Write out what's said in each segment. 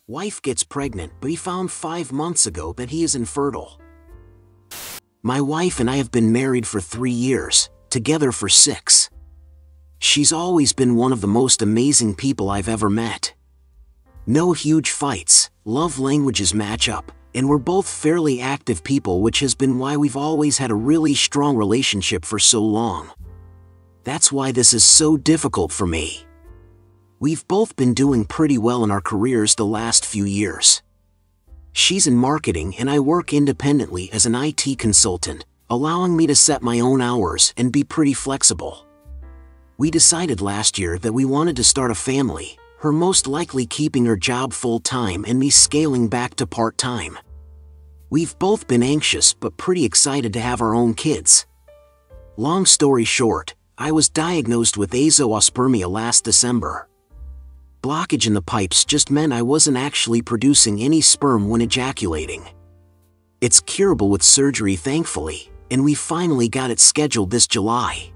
Wife gets pregnant, but he found 5 months ago that he is infertile. My wife and I have been married for 3 years, together for 6. She's always been one of the most amazing people I've ever met. No huge fights, love languages match up, and we're both fairly active people, which has been why we've always had a really strong relationship for so long. That's why this is so difficult for me. We've both been doing pretty well in our careers the last few years. She's in marketing and I work independently as an IT consultant, allowing me to set my own hours and be pretty flexible. We decided last year that we wanted to start a family, her most likely keeping her job full-time and me scaling back to part-time. We've both been anxious but pretty excited to have our own kids. Long story short, I was diagnosed with azoospermia last December. Blockage in the pipes just meant I wasn't actually producing any sperm when ejaculating. It's curable with surgery, thankfully, and we finally got it scheduled this July.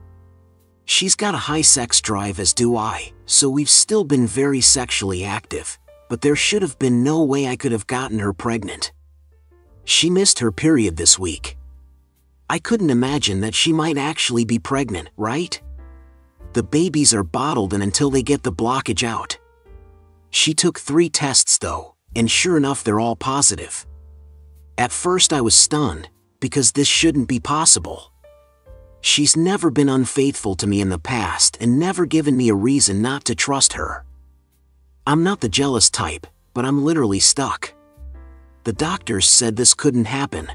She's got a high sex drive, as do I, so we've still been very sexually active, but there should have been no way I could have gotten her pregnant. She missed her period this week. I couldn't imagine that she might actually be pregnant, right? The babies are bottled in until they get the blockage out. She took 3 tests though, and sure enough they're all positive. At first I was stunned, because this shouldn't be possible. She's never been unfaithful to me in the past and never given me a reason not to trust her. I'm not the jealous type, but I'm literally stuck. The doctors said this couldn't happen.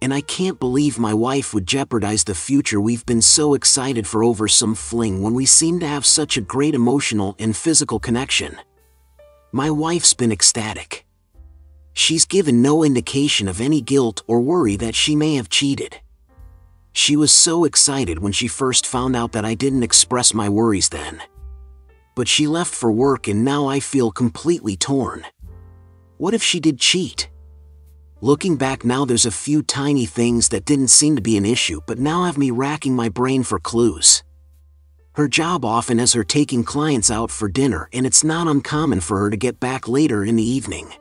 And I can't believe my wife would jeopardize the future we've been so excited for over some fling when we seem to have such a great emotional and physical connection. My wife's been ecstatic. She's given no indication of any guilt or worry that she may have cheated. She was so excited when she first found out that I didn't express my worries then. But she left for work and now I feel completely torn. What if she did cheat? Looking back now, there's a few tiny things that didn't seem to be an issue but now have me racking my brain for clues. Her job often has her taking clients out for dinner, and it's not uncommon for her to get back later in the evening.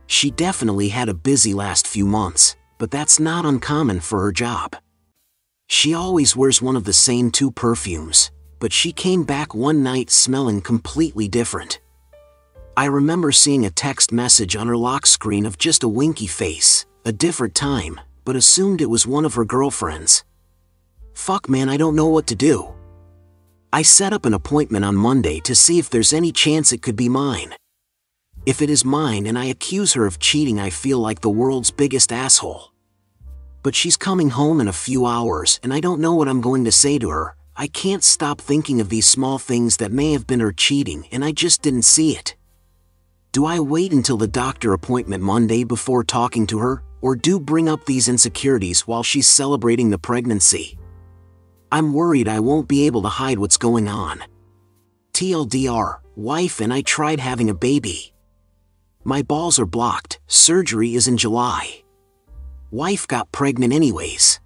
She definitely had a busy last few months, but that's not uncommon for her job. She always wears one of the same 2 perfumes, but she came back one night smelling completely different. I remember seeing a text message on her lock screen of just a winky face, a different time, but assumed it was one of her girlfriends. Fuck man, I don't know what to do. I set up an appointment on Monday to see if there's any chance it could be mine. If it is mine and I accuse her of cheating, I feel like the world's biggest asshole. But she's coming home in a few hours and I don't know what I'm going to say to her. I can't stop thinking of these small things that may have been her cheating and I just didn't see it. Do I wait until the doctor appointment Monday before talking to her, or do bring up these insecurities while she's celebrating the pregnancy? I'm worried I won't be able to hide what's going on. TLDR, wife and I tried having a baby. My balls are blocked, surgery is in July. Wife got pregnant anyways.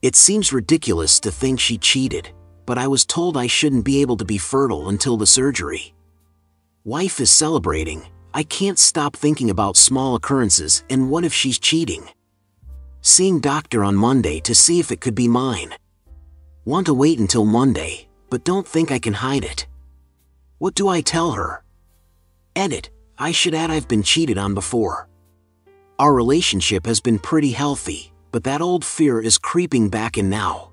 It seems ridiculous to think she cheated, but I was told I shouldn't be able to be fertile until the surgery. Wife is celebrating. I can't stop thinking about small occurrences and what if she's cheating. Seeing doctor on Monday to see if it could be mine. Want to wait until Monday, but don't think I can hide it. What do I tell her? Edit, I should add I've been cheated on before. Our relationship has been pretty healthy, but that old fear is creeping back in now.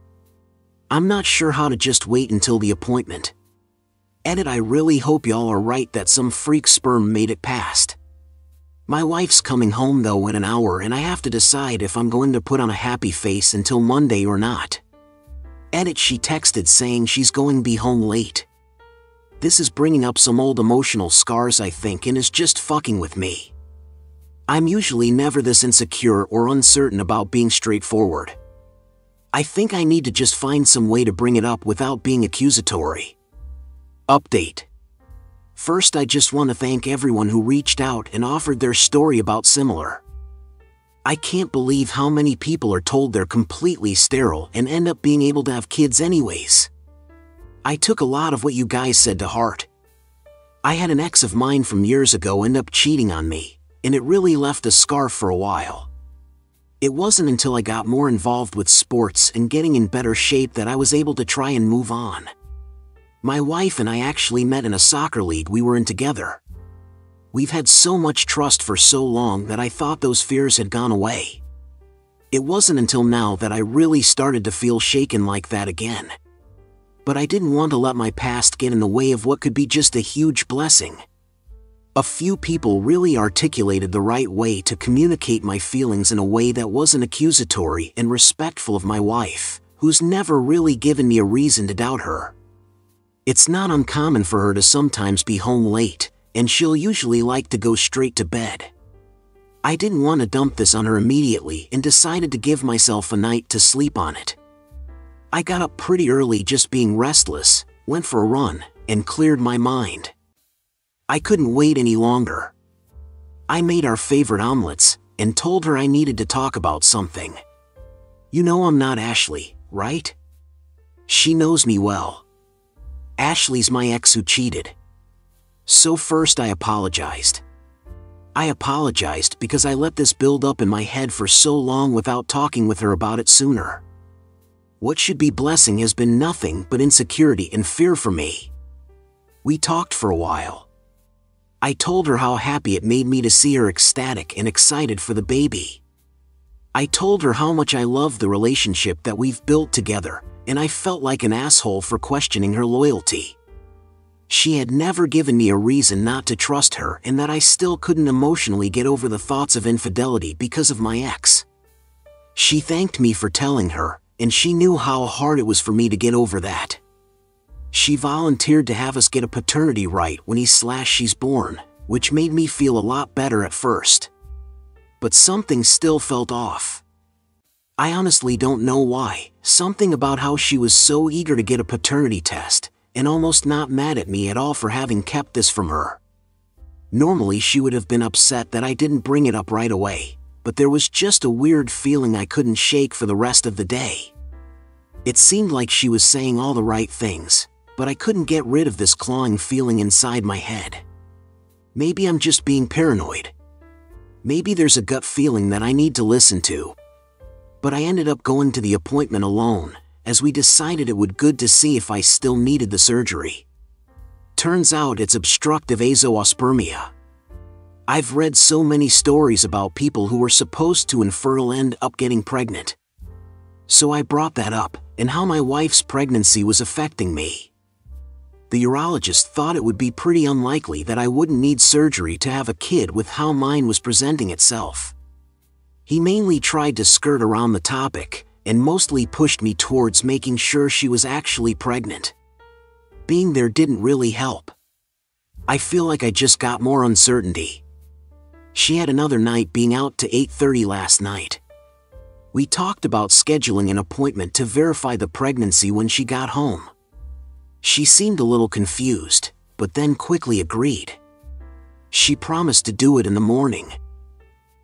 I'm not sure how to just wait until the appointment. Edit, I really hope y'all are right that some freak sperm made it past. My wife's coming home though in an hour and I have to decide if I'm going to put on a happy face until Monday or not. Edit, she texted saying she's going to be home late. This is bringing up some old emotional scars I think and is just fucking with me. I'm usually never this insecure or uncertain about being straightforward. I think I need to just find some way to bring it up without being accusatory. Update. First, I just want to thank everyone who reached out and offered their story about similar. I can't believe how many people are told they're completely sterile and end up being able to have kids anyways. I took a lot of what you guys said to heart. I had an ex of mine from years ago end up cheating on me, and it really left a scar for a while. It wasn't until I got more involved with sports and getting in better shape that I was able to try and move on. My wife and I actually met in a soccer league we were in together. We've had so much trust for so long that I thought those fears had gone away. It wasn't until now that I really started to feel shaken like that again. But I didn't want to let my past get in the way of what could be just a huge blessing. A few people really articulated the right way to communicate my feelings in a way that wasn't accusatory and respectful of my wife, who's never really given me a reason to doubt her. It's not uncommon for her to sometimes be home late, and she'll usually like to go straight to bed. I didn't want to dump this on her immediately and decided to give myself a night to sleep on it. I got up pretty early just being restless, went for a run, and cleared my mind. I couldn't wait any longer. I made our favorite omelets and told her I needed to talk about something. You know I'm not Ashley, right? She knows me well. Ashley's my ex who cheated. So first I apologized. I apologized because I let this build up in my head for so long without talking with her about it sooner. What should be blessing has been nothing but insecurity and fear for me. We talked for a while. I told her how happy it made me to see her ecstatic and excited for the baby. I told her how much I love the relationship that we've built together, and I felt like an asshole for questioning her loyalty. She had never given me a reason not to trust her and that I still couldn't emotionally get over the thoughts of infidelity because of my ex. She thanked me for telling her, and she knew how hard it was for me to get over that. She volunteered to have us get a paternity right when she's born, which made me feel a lot better at first. But something still felt off. I honestly don't know why. Something about how she was so eager to get a paternity test, and almost not mad at me at all for having kept this from her. Normally she would have been upset that I didn't bring it up right away, but there was just a weird feeling I couldn't shake for the rest of the day. It seemed like she was saying all the right things, but I couldn't get rid of this clawing feeling inside my head. Maybe I'm just being paranoid. Maybe there's a gut feeling that I need to listen to. But I ended up going to the appointment alone, as we decided it would good to see if I still needed the surgery. Turns out it's obstructive azoospermia. I've read so many stories about people who were supposed to infertile end up getting pregnant. So I brought that up, and how my wife's pregnancy was affecting me. The urologist thought it would be pretty unlikely that I wouldn't need surgery to have a kid with how mine was presenting itself. He mainly tried to skirt around the topic, and mostly pushed me towards making sure she was actually pregnant. Being there didn't really help. I feel like I just got more uncertainty. She had another night being out to 8:30 last night. We talked about scheduling an appointment to verify the pregnancy when she got home. She seemed a little confused, but then quickly agreed. She promised to do it in the morning.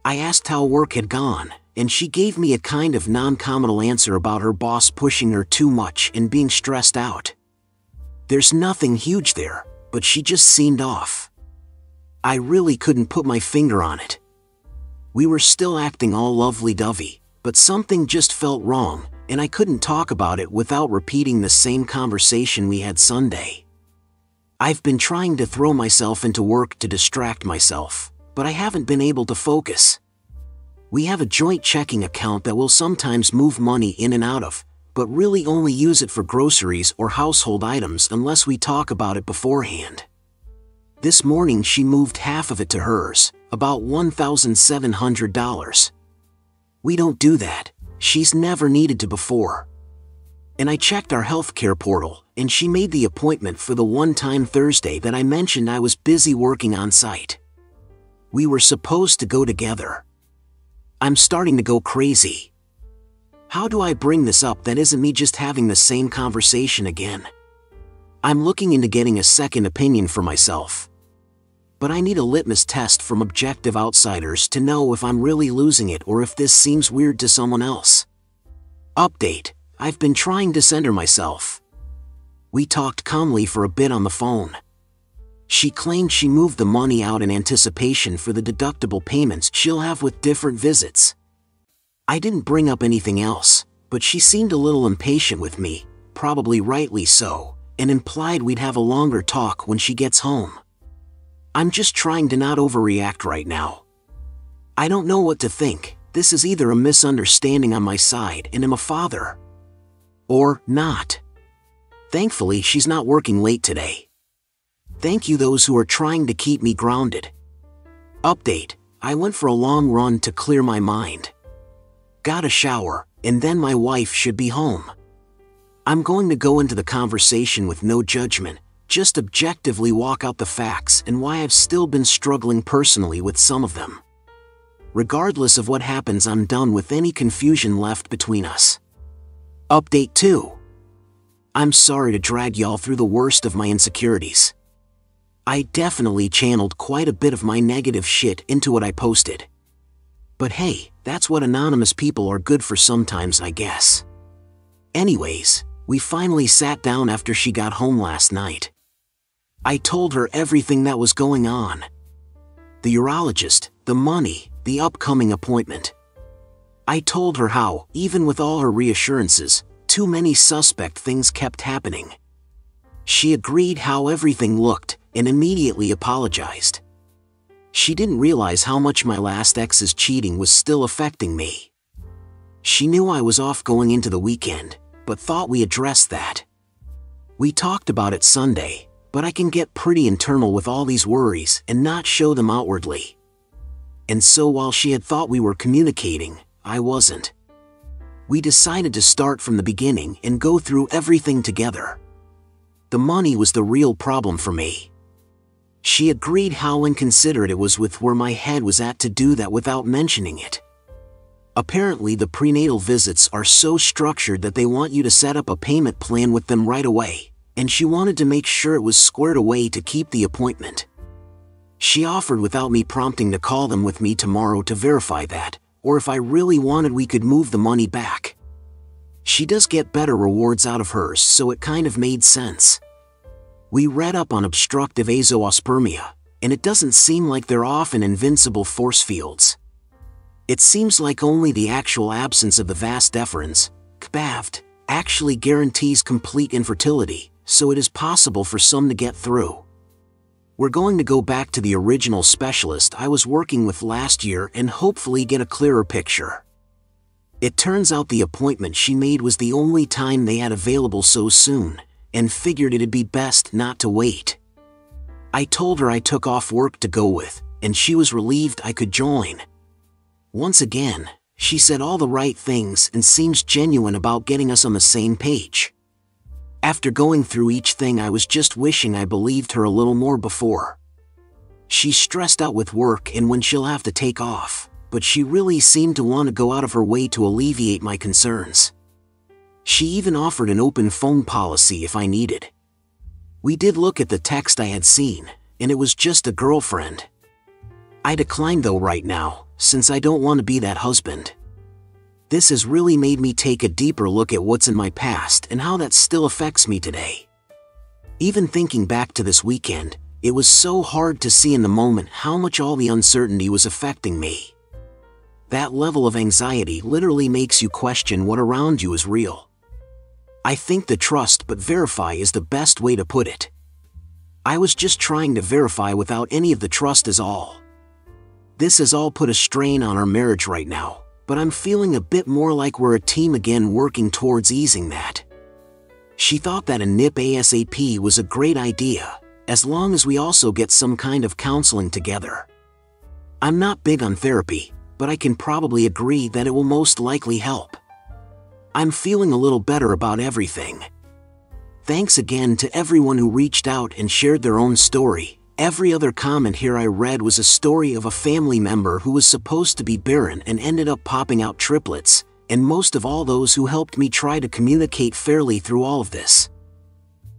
I asked how work had gone, and she gave me a kind of non-committal answer about her boss pushing her too much and being stressed out. There's nothing huge there, but she just seemed off. I really couldn't put my finger on it. We were still acting all lovely-dovey, but something just felt wrong, and I couldn't talk about it without repeating the same conversation we had Sunday. I've been trying to throw myself into work to distract myself, but I haven't been able to focus. We have a joint checking account that we'll sometimes move money in and out of, but really only use it for groceries or household items unless we talk about it beforehand. This morning she moved half of it to hers, about $1,700. We don't do that. She's never needed to before. And I checked our healthcare portal, and she made the appointment for the one-time Thursday that I mentioned I was busy working on site. We were supposed to go together. I'm starting to go crazy. How do I bring this up that isn't me just having the same conversation again? I'm looking into getting a second opinion for myself. But I need a litmus test from objective outsiders to know if I'm really losing it or if this seems weird to someone else. Update: I've been trying to center myself. We talked calmly for a bit on the phone. She claimed she moved the money out in anticipation for the deductible payments she'll have with different visits. I didn't bring up anything else, but she seemed a little impatient with me, probably rightly so, and implied we'd have a longer talk when she gets home. I'm just trying to not overreact right now. I don't know what to think. This is either a misunderstanding on my side and I'm a father, or not. Thankfully, she's not working late today. Thank you those who are trying to keep me grounded. Update: I went for a long run to clear my mind. Got a shower, and then my wife should be home. I'm going to go into the conversation with no judgment, just objectively walk out the facts and why I've still been struggling personally with some of them. Regardless of what happens, I'm done with any confusion left between us. Update 2. I'm sorry to drag y'all through the worst of my insecurities. I definitely channeled quite a bit of my negative shit into what I posted. But hey, that's what anonymous people are good for sometimes, I guess. Anyways, we finally sat down after she got home last night. I told her everything that was going on. The urologist, the money, the upcoming appointment. I told her how, even with all her reassurances, too many suspect things kept happening. She agreed how everything looked and immediately apologized. She didn't realize how much my last ex's cheating was still affecting me. She knew I was off going into the weekend, but thought we addressed that. We talked about it Sunday, but I can get pretty internal with all these worries and not show them outwardly. And so while she had thought we were communicating, I wasn't. We decided to start from the beginning and go through everything together. The money was the real problem for me. She agreed how inconsiderate it was with where my head was at to do that without mentioning it. Apparently the prenatal visits are so structured that they want you to set up a payment plan with them right away, and she wanted to make sure it was squared away to keep the appointment. She offered without me prompting to call them with me tomorrow to verify that, or if I really wanted we could move the money back. She does get better rewards out of hers, so it kind of made sense. We read up on obstructive azoospermia, and it doesn't seem like they're often invincible force fields. It seems like only the actual absence of the vas deferens, CBAVD, actually guarantees complete infertility, so it is possible for some to get through. We're going to go back to the original specialist I was working with last year and hopefully get a clearer picture. It turns out the appointment she made was the only time they had available so soon, and figured it'd be best not to wait. I told her I took off work to go with, and she was relieved I could join. Once again, she said all the right things and seems genuine about getting us on the same page. After going through each thing, I was just wishing I believed her a little more before. She's stressed out with work and when she'll have to take off, but she really seemed to want to go out of her way to alleviate my concerns. She even offered an open phone policy if I needed. We did look at the text I had seen, and it was just a girlfriend. I declined though right now, since I don't want to be that husband. This has really made me take a deeper look at what's in my past and how that still affects me today. Even thinking back to this weekend, it was so hard to see in the moment how much all the uncertainty was affecting me. That level of anxiety literally makes you question what around you is real. I think the trust but verify is the best way to put it. I was just trying to verify without any of the trust is all. This has all put a strain on our marriage right now, but I'm feeling a bit more like we're a team again working towards easing that. She thought that a NIP ASAP was a great idea, as long as we also get some kind of counseling together. I'm not big on therapy, but I can probably agree that it will most likely help. I'm feeling a little better about everything. Thanks again to everyone who reached out and shared their own story. Every other comment here I read was a story of a family member who was supposed to be barren and ended up popping out triplets, and most of all those who helped me try to communicate fairly through all of this.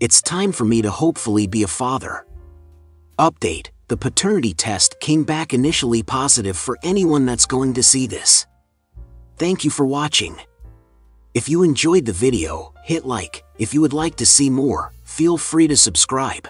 It's time for me to hopefully be a father. Update: the paternity test came back initially positive for anyone that's going to see this. Thank you for watching. If you enjoyed the video, hit like. If you would like to see more, feel free to subscribe.